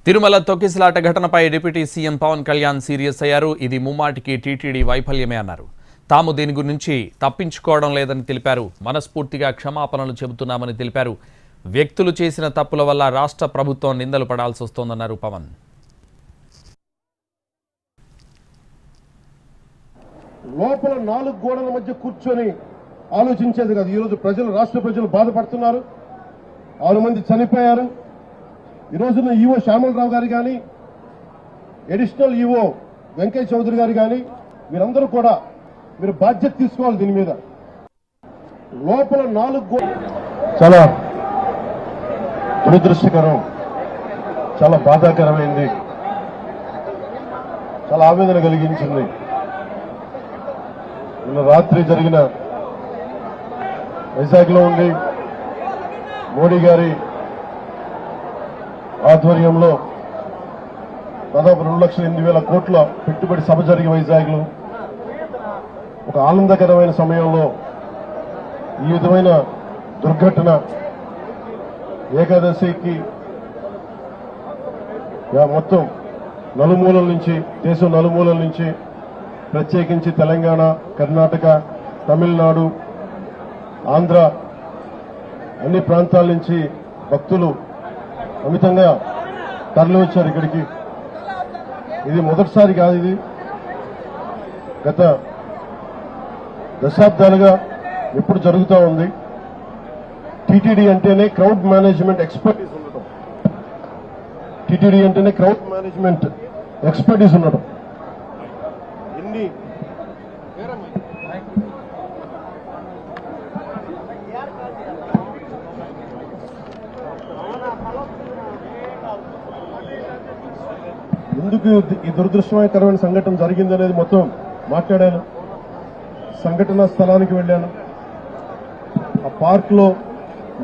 తిరుమల తొక్కిసలాట ఘటనపై deputy CM Pawan Kalyan serious అయ్యారు. ఇది ముమ్మాటికి టీటీడీ వైఫల్యమే అన్నారు. తాము దీని గురించి తప్పించుకోవడం లేదని తెలిపారు. మనస్ఫూర్తిగా క్షమాపణలు చెబుతున్నామని తెలిపారు. వ్యక్తులు చేసిన తప్పుల వల్ల రాష్ట్ర ప్రభుత్వం నిందలు పడాల్సి వస్తోందన్నారు పవన్. లోపల 4 గోడల మధ్య కూర్చొని ఆలోచించేది కాదు. ఈరోజు రాష్ట్ర ప్రజలు బాధపడుతున్నారు. 6 మంది చనిపోయారు. ఈ రోజున ఈవో శ్యామలరావు గారు కానీ, అడిషనల్ ఈవో వెంకయ్య చౌదరి గారు కానీ, మీరందరూ కూడా మీరు బాధ్యత తీసుకోవాలి. దీని మీద లోపల 4 చాలా దురదృష్టకరం, చాలా బాధాకరమైంది, చాలా ఆవేదన కలిగించింది. నిన్న రాత్రి జరిగిన వైజాగ్లో ఉండి మోడీ గారి ఆధ్వర్యంలో దాదాపు 2,08,000 కోట్ల పెట్టుబడి సభ జరిగి వైజాగ్లో ఒక ఆనందకరమైన సమయంలో ఈ విధమైన దుర్ఘటన ఏకాదశికి మొత్తం నలుమూలల నుంచి, దేశం నలుమూలల నుంచి, ప్రత్యేకించి తెలంగాణ, కర్ణాటక, తమిళనాడు, ఆంధ్ర అన్ని ప్రాంతాల నుంచి భక్తులు అమితంగా తరలి వచ్చారు ఇక్కడికి. ఇది మొదటిసారి కాదు, ఇది గత దశాబ్దాలుగా ఎప్పుడు జరుగుతూ ఉంది. టీటీడీ అంటేనే క్రౌడ్ మేనేజ్మెంట్ ఎక్స్పర్టీస్ ఉండటం, టీటీడీ అంటేనే క్రౌడ్ మేనేజ్మెంట్ ఎక్స్పర్టీస్ ఉండటం. ఎన్ని ఎందుకు ఈ దురదృష్టకరమైన సంఘటన జరిగిందనేది మొత్తం మాట్లాడాను. సంఘటన స్థలానికి వెళ్ళాను. ఆ పార్క్ లో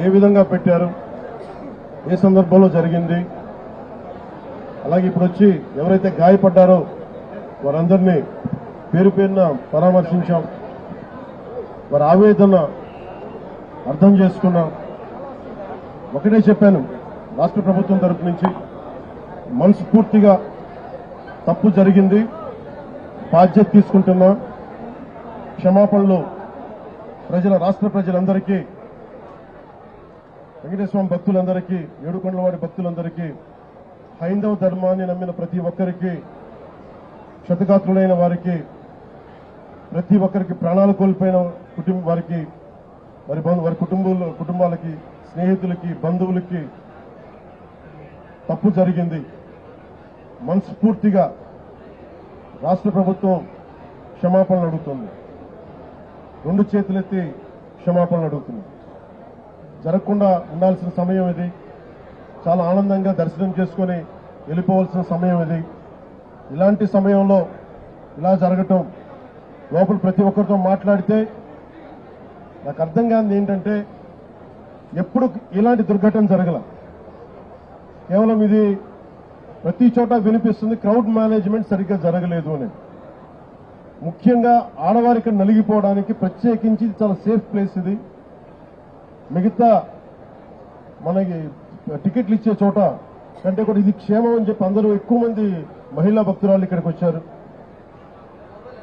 ఏ విధంగా పెట్టారు, ఏ సందర్భంలో జరిగింది, అలాగే ఇప్పుడు వచ్చి ఎవరైతే గాయపడ్డారో వారందరినీ పేరు పేరున పరామర్శించాం. వారి ఆవేదన అర్థం చేసుకున్నాం. ఒకటే చెప్పాను, రాష్ట్ర ప్రభుత్వం తరపు నుంచి మనస్ఫూర్తిగా తప్పు జరిగింది, బాధ్యత తీసుకుంటున్నా, క్షమాపణలు రాష్ట్ర ప్రజలందరికీ, వెంకటేశ్వర భక్తులందరికీ, ఏడుకొండలవాడి భక్తులందరికీ, హైందవ ధర్మాన్ని నమ్మిన ప్రతి ఒక్కరికి, క్షతగాత్రులైన వారికి, ప్రతి ఒక్కరికి, ప్రాణాలు కోల్పోయిన వారికి, వారి కుటుంబాలకి, స్నేహితులకి, బంధువులకి తప్పు జరిగింది. మనస్ఫూర్తిగా రాష్ట్ర ప్రభుత్వం క్షమాపణలు అడుగుతుంది. 2 చేతులెత్తి క్షమాపణలు అడుగుతుంది. జరగకుండా ఉండాల్సిన సమయం ఇది. చాలా ఆనందంగా దర్శనం చేసుకుని వెళ్ళిపోవాల్సిన సమయం ఇది. ఇలాంటి సమయంలో ఇలా జరగటం, లోపల ప్రతి ఒక్కరితో మాట్లాడితే నాకు అర్థం కానిది ఏంటంటే, ఎప్పుడు ఇలాంటి దుర్ఘటన జరగల. కేవలం ఇది ప్రతి చోట వినిపిస్తుంది, క్రౌడ్ మేనేజ్మెంట్ సరిగ్గా జరగలేదు అని. ముఖ్యంగా ఆడవారికి నలిగిపోవడానికి ప్రత్యేకించి చాలా సేఫ్ ప్లేస్ ఇది. మిగతా మనకి టికెట్లు ఇచ్చే చోట కంటే కూడా ఇది క్షేమం అని చెప్పి అందరూ ఎక్కువ మంది మహిళా భక్తురాలు ఇక్కడికి వచ్చారు.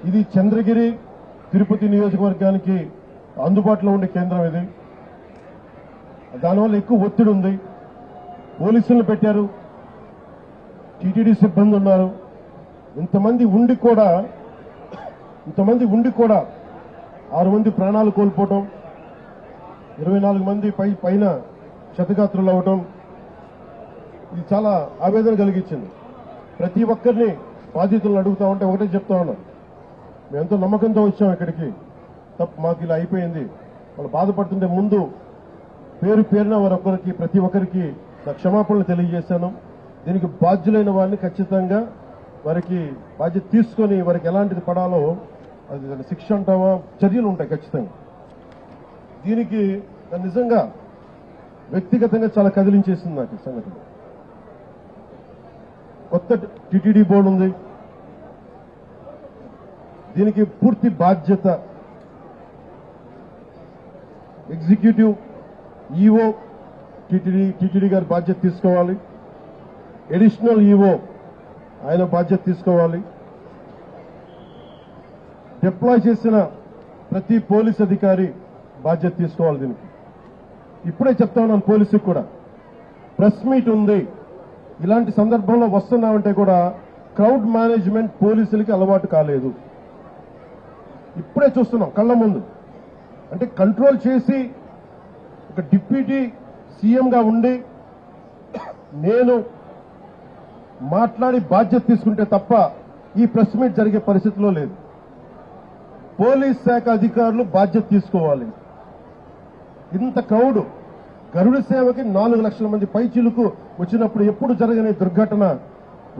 ఇది చంద్రగిరి, తిరుపతి నియోజకవర్గానికి అందుబాటులో ఉండే కేంద్రం ఇది. దానివల్ల ఎక్కువ ఒత్తిడి ఉంది. పోలీసులను పెట్టారు, టీటీడీ సిబ్బంది ఉన్నారు. ఇంతమంది ఉండి కూడా 6 మంది ప్రాణాలు కోల్పోవటం, 24 మంది పైన క్షతగాత్రులు అవ్వటం, ఇది చాలా ఆవేదన కలిగించింది. ప్రతి ఒక్కరిని బాధితులను అడుగుతా ఉంటే ఒకటే చెప్తా ఉన్నాం, మేము ఎంతో నమ్మకంతో వచ్చాం ఇక్కడికి, మాకు ఇలా అయిపోయింది. వాళ్ళు బాధపడుతుంటే ముందు పేరు పేరున ప్రతి ఒక్కరికి నా క్షమాపణలు తెలియజేశాను. దీనికి బాధ్యులైన వారిని ఖచ్చితంగా వారికి బాధ్యత తీసుకొని వారికి ఎలాంటిది పడాలో అది శిక్ష అంటావా, చర్యలు ఉంటాయి ఖచ్చితంగా. దీనికి నిజంగా వ్యక్తిగతంగా చాలా కదిలించేసింది నాకు ఈ సంఘటన. కొత్త టీటీడీ బోర్డు ఉంది, దీనికి పూర్తి బాధ్యత ఎగ్జిక్యూటివ్, ఈఓ, టీటీడీ గారి బాధ్యత తీసుకోవాలి. అడిషనల్ ఈవో ఆయన బాధ్యత తీసుకోవాలి. డిప్లాయ్ చేసిన ప్రతి పోలీస్ అధికారి బాధ్యత తీసుకోవాలి. దీనికి ఇప్పుడే చెప్తా ఉన్నాను పోలీసుకు కూడా, ప్రెస్ మీట్ ఉంది, ఇలాంటి సందర్భంలో వస్తున్నామంటే కూడా క్రౌడ్ మేనేజ్మెంట్ పోలీసులకి అలవాటు కాలేదు. ఇప్పుడే చూస్తున్నాం కళ్ళ ముందు. అంటే కంట్రోల్ చేసి ఒక డిప్యూటీ సీఎంగా ఉండి నేను మాట్లాడి బాధ్యత తీసుకుంటే తప్ప ఈ ప్రెస్ మీట్ జరిగే పరిస్థితిలో లేదు. పోలీస్ శాఖ అధికారులు బాధ్యత తీసుకోవాలి. ఇంత క్రౌడ్ గరుడ సేవకి 4 లక్షల మంది పైచిలుకు వచ్చినప్పుడు ఎప్పుడు జరగని దుర్ఘటన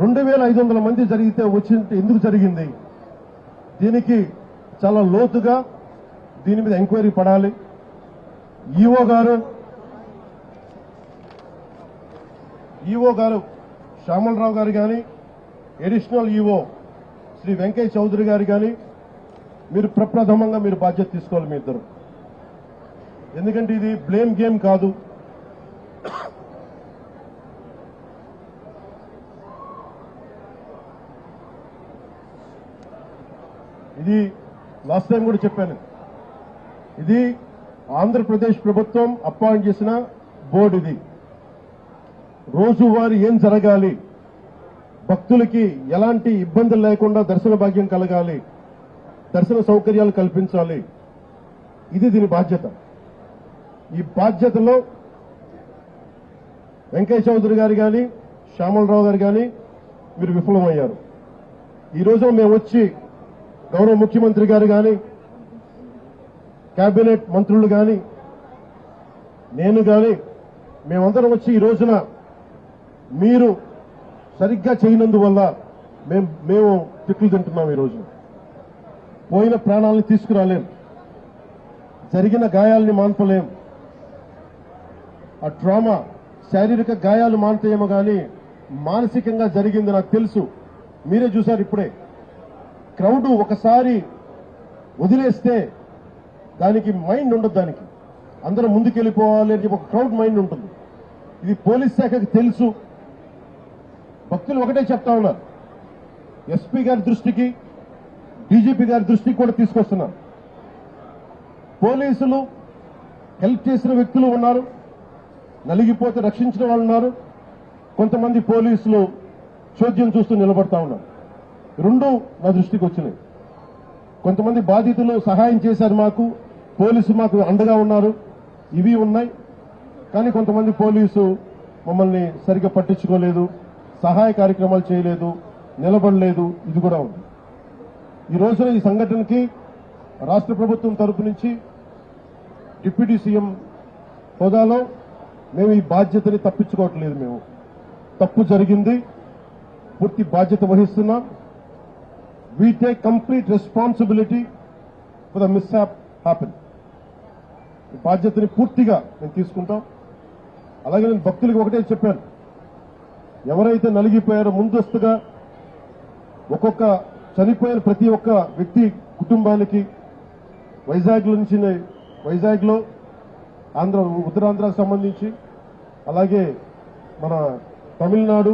2500 మంది జరిగితే ఎందుకు జరిగింది? దీనికి చాలా లోతుగా దీని మీద ఎంక్వైరీ పడాలి. ఈవో గారు శ్యామలరావు గారు కానీ, అడిషనల్ ఈవో శ్రీ వెంకయ్య చౌదరి గారు కానీ మీరు ప్రప్రథమంగా మీరు బాధ్యత తీసుకోవాలి మీ ఇద్దరు. ఎందుకంటే ఇది బ్లేమ్ గేమ్ కాదు. ఇది లాస్ట్ టైం కూడా చెప్పాను, ఇది ఆంధ్రప్రదేశ్ ప్రభుత్వం అపాయింట్ చేసిన బోర్డు. ఇది రోజువారీ ఏం జరగాలి, భక్తులకి ఎలాంటి ఇబ్బందులు లేకుండా దర్శన భాగ్యం కలగాలి, దర్శన సౌకర్యాలు కల్పించాలి, ఇది దీని బాధ్యత. ఈ బాధ్యతలో వెంకయ్య చౌదరి గారు కానీ, శ్యామలరావు గారు కానీ మీరు విఫలమయ్యారు. ఈ రోజు మేము వచ్చి గౌరవ ముఖ్యమంత్రి గారు కానీ, కేబినెట్ మంత్రులు కానీ, నేను కానీ మేమందరం వచ్చి ఈ రోజున మీరు సరిగ్గా చేయనందువల్ల మేము తిట్లు తింటున్నాం. ఈ రోజు పోయిన ప్రాణాలను తీసుకురాలేం, జరిగిన గాయాల్ని మాన్పలేం. ఆ ట్రామా శారీరక గాయాలు మాన్తాయేమో కానీ మానసికంగా జరిగింది నాకు తెలుసు. మీరే చూశారు ఇప్పుడే. క్రౌడ్ ఒకసారి వదిలేస్తే దానికి మైండ్ ఉండదు, దానికి అందరూ ముందుకెళ్ళిపోవాలి అని ఒక క్రౌడ్ మైండ్ ఉంటుంది. ఇది పోలీస్ శాఖకి తెలుసు. భక్తులు ఒకటే చెప్తా ఉన్నారు, ఎస్పీ గారి దృష్టికి, డీజీపీ గారి దృష్టికి కూడా తీసుకొస్తున్నారు. పోలీసులు హెల్ప్ చేసిన వ్యక్తులు ఉన్నారు, నలిగిపోతే రక్షించిన వాళ్ళు ఉన్నారు. కొంతమంది పోలీసులు చోద్యం చూస్తూ నిలబడతా ఉన్నారు. రెండు నా దృష్టికి వచ్చినాయి. కొంతమంది బాధితులు సహాయం చేశారు, పోలీసు మాకు అండగా ఉన్నారు, ఇవి ఉన్నాయి. కానీ కొంతమంది పోలీసు మమ్మల్ని సరిగ్గా పట్టించుకోలేదు, సహాయ కార్యక్రమాలు చేయలేదు, నిలబడలేదు, ఇది కూడా ఉంది. ఈ రోజున ఈ సంఘటనకి రాష్ట్ర ప్రభుత్వం తరపు నుంచి డిప్యూటీ సీఎం హోదాలో మేము ఈ బాధ్యతని తప్పించుకోవట్లేదు. మేము తప్పు జరిగింది, పూర్తి బాధ్యత వహిస్తున్నాం. We take complete responsibility for the mishap happen. ఈ బాధ్యతని పూర్తిగా మేము తీసుకుంటాం. అలాగే నేను భక్తులకు ఒకటే చెప్పాను, ఎవరైతే నలిగిపోయారో ముందస్తుగా ఒక్కొక్క చనిపోయిన ప్రతి ఒక్క వ్యక్తి కుటుంబానికి వైజాగ్లో ఉత్తరాంధ్రకు సంబంధించి, అలాగే మన తమిళనాడు,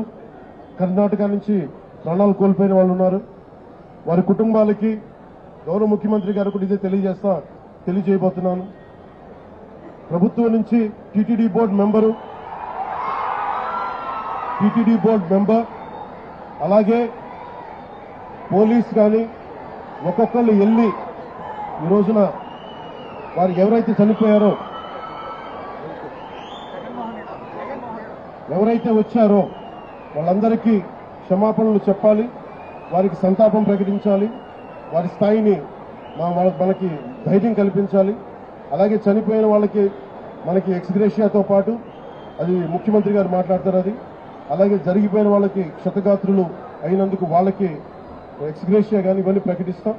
కర్ణాటక నుంచి ప్రాణాలు కోల్పోయిన వాళ్ళు ఉన్నారు. వారి కుటుంబాలకి గౌరవ ముఖ్యమంత్రి గారు కూడా ఇదే తెలియజేయబోతున్నాను. ప్రభుత్వం నుంచి టీటీడీ బోర్డు మెంబర్ అలాగే పోలీస్ కానీ ఒక్కొక్కళ్ళు వెళ్ళి ఈ రోజున వారు ఎవరైతే చనిపోయారో, ఎవరైతే వచ్చారో వాళ్ళందరికీ క్షమాపణలు చెప్పాలి, వారికి సంతాపం ప్రకటించాలి, వారి స్థాయిని మనకి ధైర్యం కల్పించాలి. అలాగే చనిపోయిన వాళ్ళకి మనకి ఎక్స్గ్రేషియాతో పాటు అది ముఖ్యమంత్రి గారు మాట్లాడతారు. అది అలాగే జరిగిపోయిన వాళ్ళకి క్షతగాత్రులు అయినందుకు వాళ్ళకి ఎక్స్గ్రేషియా కానీ ఇవన్నీ ప్రకటిస్తాం.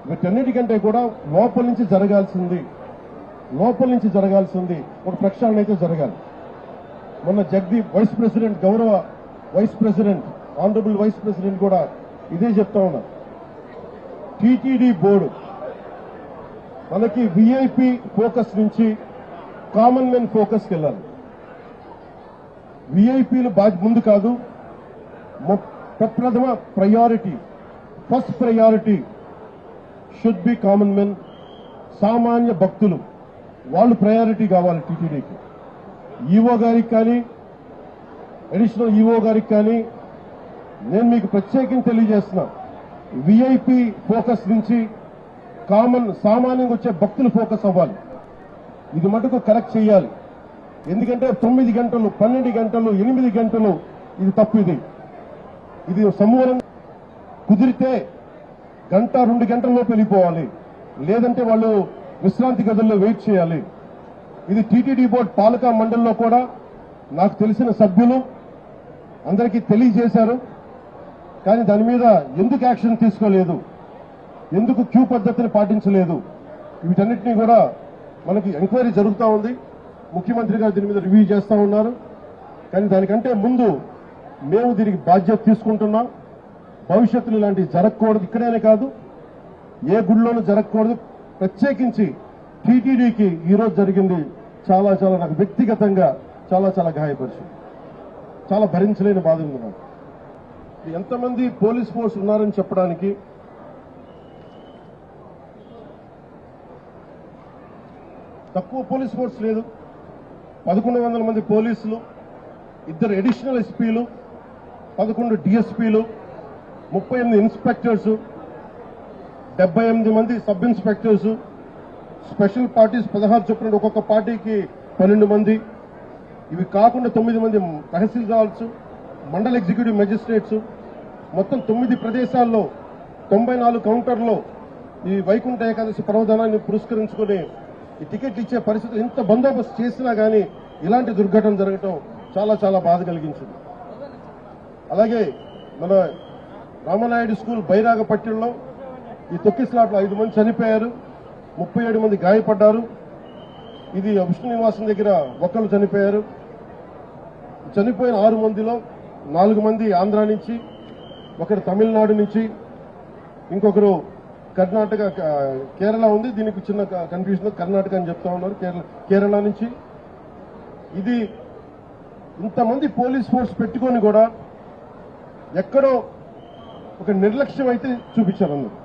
వీటన్నిటికంటే కూడా లోపల నుంచి జరగాల్సింది ఒక ప్రక్షాళన అయితే జరగాలి. మొన్న జగదీప్ గౌరవ vice president honourable vice president కూడా ఇదే చెప్తా ఉన్నారు. టీటీడీ బోర్డు మనకి విఐపి ఫోకస్ నుంచి కామన్ మెన్ ఫోకస్కి వెళ్ళాలి. విఐపీలు ముందు కాదు, ప్రప్రథమ priority, first priority should be common men, సామాన్య భక్తులు. వాళ్ళు ప్రయారిటీ కావాలి టీటీడీకి. ఈఓ గారికి కానీ, అడిషనల్ ఈఓ గారికి కానీ నేను మీకు ప్రత్యేకంగా తెలియజేస్తున్నా, విఐపి ఫోకస్ నుంచి సామాన్యంగా వచ్చే భక్తులు ఫోకస్ అవ్వాలి. ఇది మటుకు కరెక్ట్ చేయాలి. ఎందుకంటే 9 గంటలు, 12 గంటలు, 8 గంటలు ఇది తప్పు. ఇది సమూలంగా కుదిరితే 1-2 గంటల్లో వెళ్ళిపోవాలి. లేదంటే వాళ్ళు విశ్రాంతి గదుల్లో వెయిట్ చేయాలి. ఇది టీటీడీ బోర్డు పాలకా మండలిలో కూడా నాకు తెలిసిన సభ్యులు అందరికీ తెలియజేశారు. కానీ దాని మీద ఎందుకు యాక్షన్ తీసుకోలేదు, ఎందుకు క్యూ పద్ధతిని పాటించలేదు, వీటన్నిటినీ కూడా మనకి ఎంక్వైరీ జరుగుతూ ఉంది. ముఖ్యమంత్రి గారు దీని మీద రివ్యూ చేస్తూ ఉన్నారు. కానీ దానికంటే ముందు మేము దీనికి బాధ్యత తీసుకుంటున్నాం. భవిష్యత్తులో ఇలాంటివి జరగకూడదు. ఇక్కడేనే కాదు, ఏ గుడిలోనూ జరగకూడదు. ప్రత్యేకించి టీటీడీకి ఈరోజు జరిగింది చాలా నాకు వ్యక్తిగతంగా చాలా గాయపరిచింది. చాలా భరించలేని బాధ ఉంది నాకు. ఎంతమంది పోలీస్ ఫోర్స్ ఉన్నారని చెప్పడానికి తక్కువ పోలీస్ ఫోర్స్ లేదు. 1100 మంది పోలీసులు, 2 అడిషనల్ ఎస్పీలు, 11 డిఎస్పీలు, 38 ఇన్స్పెక్టర్స్, 78 మంది సబ్ ఇన్స్పెక్టర్స్, స్పెషల్ పార్టీస్ 16 చొప్పున ఒక్కొక్క పార్టీకి 12 మంది. ఇవి కాకుండా 9 మంది తహసీల్దార్స్, మండల ఎగ్జిక్యూటివ్ మెజిస్ట్రేట్స్, మొత్తం 9 ప్రదేశాల్లో 94 కౌంటర్లో ఈ వైకుంఠ ఏకాదశి పర్వదినాన్ని పురస్కరించుకుని ఈ టికెట్లు ఇచ్చే పరిస్థితి. ఇంత బందోబస్తు చేసినా కానీ ఇలాంటి దుర్ఘటన జరగటం చాలా బాధ కలిగించింది. అలాగే మన రామనాయుడు స్కూల్ బైరాగపట్నంలో ఈ తొక్కిసలాట్లో 5 మంది చనిపోయారు, 37 మంది గాయపడ్డారు. ఇది విష్ణు నివాసం దగ్గర ఒకళ్ళు చనిపోయారు. చనిపోయిన 6 మందిలో 4 మంది ఆంధ్ర నుంచి, ఒకరు తమిళనాడు నుంచి, ఇంకొకరు కర్ణాటక, కేరళ ఉంది. దీనికి చిన్న కన్ఫ్యూజన్, కర్ణాటక అని చెప్తా ఉన్నారు, కేరళ నుంచి. ఇది ఇంతమంది పోలీస్ ఫోర్స్ పెట్టుకొని కూడా ఎక్కడో ఒక నిర్లక్ష్యం అయితే చూపించారు అందరూ.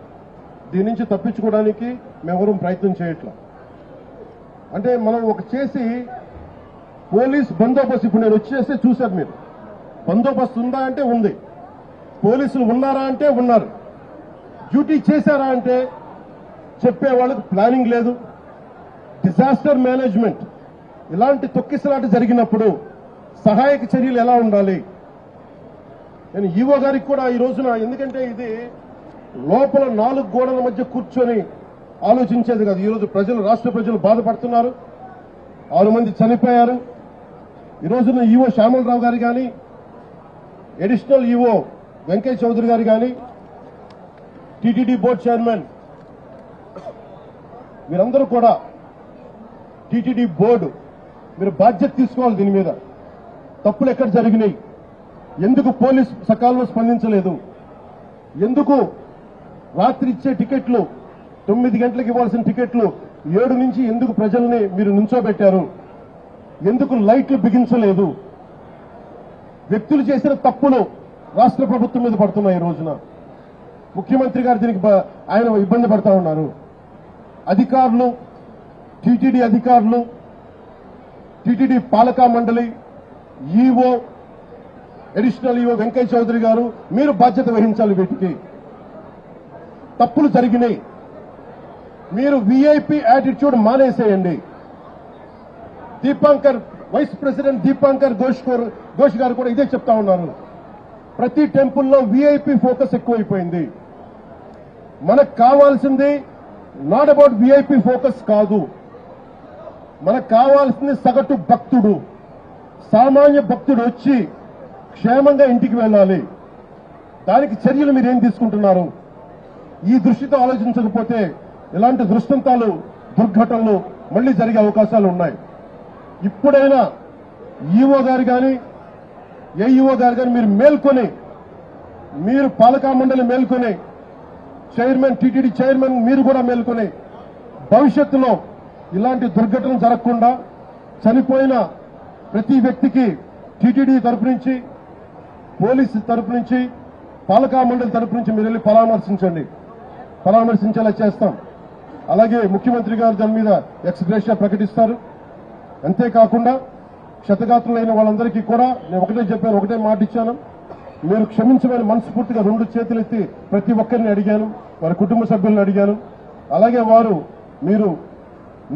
దీని నుంచి తప్పించుకోవడానికి మేమెవరూ ప్రయత్నం చేయట్లా. అంటే మనం ఒక చేసి పోలీస్ బందోబస్తు, ఇప్పుడు నేను వచ్చేస్తే చూశారు మీరు, బందోబస్తు ఉందా అంటే ఉంది, పోలీసులు ఉన్నారా అంటే ఉన్నారు, డ్యూటీ చేశారా అంటే చెప్పే వాళ్ళకు ప్లానింగ్ లేదు, డిజాస్టర్ మేనేజ్మెంట్. ఇలాంటి తొక్కిసలాట జరిగినప్పుడు సహాయక చర్యలు ఎలా ఉండాలి. నేను ఈవో గారికి కూడా ఈ రోజున, ఎందుకంటే ఇది లోపల 4 గోడల మధ్య కూర్చొని ఆలోచించేది కాదు. ఈరోజు రాష్ట్ర ప్రజలు బాధపడుతున్నారు. 6 మంది చనిపోయారు. ఈ రోజున ఈవో శ్యామలరావు గారు కానీ, అడిషనల్ ఈవో వెంకయ్య చౌదరి గారు కానీ, టీటీడీ బోర్డు చైర్మన్, మీరందరూ కూడా టీటీడీ బోర్డు మీరు బాధ్యత తీసుకోవాలి. దీని మీద తప్పులు ఎక్కడ జరిగినాయి, ఎందుకు పోలీస్ సకాలంలో స్పందించలేదు, ఎందుకు రాత్రి ఇచ్చే టికెట్లు 9 గంటలకు ఇవ్వాల్సిన టికెట్లు 7 నుంచి ఎందుకు ప్రజల్ని మీరు నుంచోబెట్టారు, ఎందుకు లైట్లు బిగించలేదు. వ్యక్తులు చేసిన తప్పులు రాష్ట్ర ప్రభుత్వం మీద పడుతున్నాయి. ఈ రోజున ముఖ్యమంత్రి గారు దీనికి ఆయన ఇబ్బంది పడతా ఉన్నారు. అధికారులు, టీటీడీ అధికారులు, టీటీడీ పాలకా మండలి, EO, additional EO Venkaiah Chowdary గారు, మీరు బాధ్యత వహించాలి. వీటికి తప్పులు జరిగినాయి. మీరు వీఐపీ యాటిట్యూడ్ మానేసేయండి. వైస్ ప్రెసిడెంట్ దీపాంకర్ ఘోష్ గారు కూడా ఇదే చెప్తా ఉన్నారు. ప్రతి టెంపుల్లో వీఐపీ ఫోకస్ ఎక్కువైపోయింది. మనకు కావాల్సింది నాట్ అబౌట్ వీఐపీ ఫోకస్ కాదు, మనకు కావాల్సింది సగటు భక్తుడు, సామాన్య భక్తుడు వచ్చి క్షేమంగా ఇంటికి వెళ్ళాలి. దానికి చర్యలు మీరేం తీసుకుంటున్నారు? ఈ దృష్టితో ఆలోచించకపోతే ఇలాంటి దృష్టాంతాలు, దుర్ఘటనలు మళ్లీ జరిగే అవకాశాలు ఉన్నాయి. ఇప్పుడైనా ఈఓ గారు కానీ, ఏఈఓ గారు కానీ మీరు మేల్కొని, మీరు పాలకా మండలి మేల్కొని, చైర్మన్, టీటీడీ చైర్మన్ మీరు కూడా మేల్కొని, భవిష్యత్తులో ఇలాంటి దుర్ఘటనలు జరగకుండా, చనిపోయిన ప్రతి వ్యక్తికి టీటీడీ తరపు నుంచి, పోలీసు తరపు నుంచి, పాలకా మండలి తరపు నుంచి మీరు వెళ్ళి పరామర్శించేలా చేస్తాం. అలాగే ముఖ్యమంత్రి గారు దాని మీద ఎక్స్గ్రేషియా ప్రకటిస్తారు. అంతేకాకుండా క్షతగాత్రులైన వాళ్ళందరికీ కూడా నేను ఒకటే చెప్పాను, ఒకటే మాట ఇచ్చాను. మీరు క్షమించమని మనస్ఫూర్తిగా 2 చేతులెత్తి ప్రతి ఒక్కరిని అడిగాను, వారి కుటుంబ సభ్యులను అడిగాను. అలాగే మీరు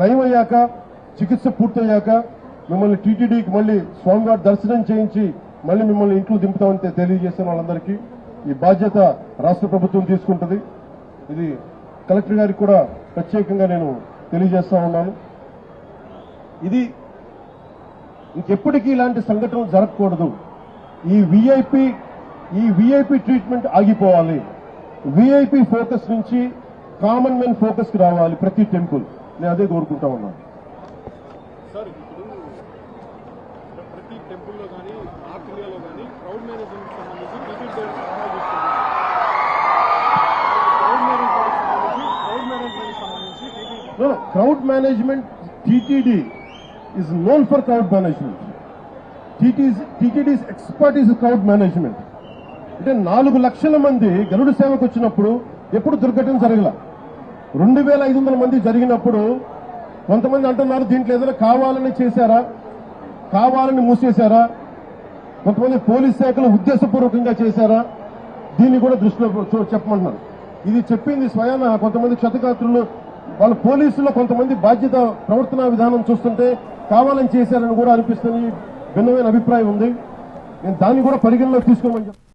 నయమయ్యాక, చికిత్స పూర్తయ్యాక మిమ్మల్ని టీటీడీకి మళ్ళీ స్వామివారి దర్శనం చేయించి మళ్ళీ మిమ్మల్ని ఇంట్లో దింపుతామని తెలియజేసిన వాళ్ళందరికీ ఈ బాధ్యత రాష్ట్ర ప్రభుత్వం తీసుకుంటుంది. ఇది కలెక్టర్ గారికి కూడా ప్రత్యేకంగా నేను తెలియజేస్తా ఉన్నాను. ఇది ఇంకెప్పటికీ ఇలాంటి సంఘటనలు జరగకూడదు. ఈ విఐపి ట్రీట్మెంట్ ఆగిపోవాలి. విఐపి ఫోకస్ నుంచి కామన్ మెన్ ఫోకస్ కి రావాలి ప్రతి టెంపుల్. నేను అదే కోరుకుంటా ఉన్నాను. సార్, ఇప్పుడు ప్రతి టెంపుల్లో కానీ నార్త్ ఇండియాలో కానీ క్రౌడ్ మేనేజ్మెంట్ సంబంధించి ticket crowd management TTD is known for crowd management. TTD's expert is crowd management. అంటే 4 లక్షల మంది గరుడ సేవకు వచ్చినప్పుడు ఎప్పుడు దుర్ఘటన జరగల. 2500 మంది జరిగినప్పుడు కొంతమంది అంటున్నారు దీంట్లో ఏదైనా కావాలని చేశారా, కావాలని మూసేశారా, కొంతమంది పోలీస్ శాఖలు ఉద్దేశపూర్వకంగా చేశారా, దీన్ని కూడా దృష్టిలో చెప్పమంటున్నారు. ఇది చెప్పింది స్వయాన కొంతమంది క్షతగాత్రులు, వాళ్ళ పోలీసుల్లో కొంతమంది బాధ్యత ప్రవర్తనా విధానం చూస్తుంటే కావాలని చేశారని కూడా అనిపిస్తుంది. భిన్నమైన అభిప్రాయం ఉంది. నేను దాన్ని కూడా పరిగణలోకి తీసుకోమని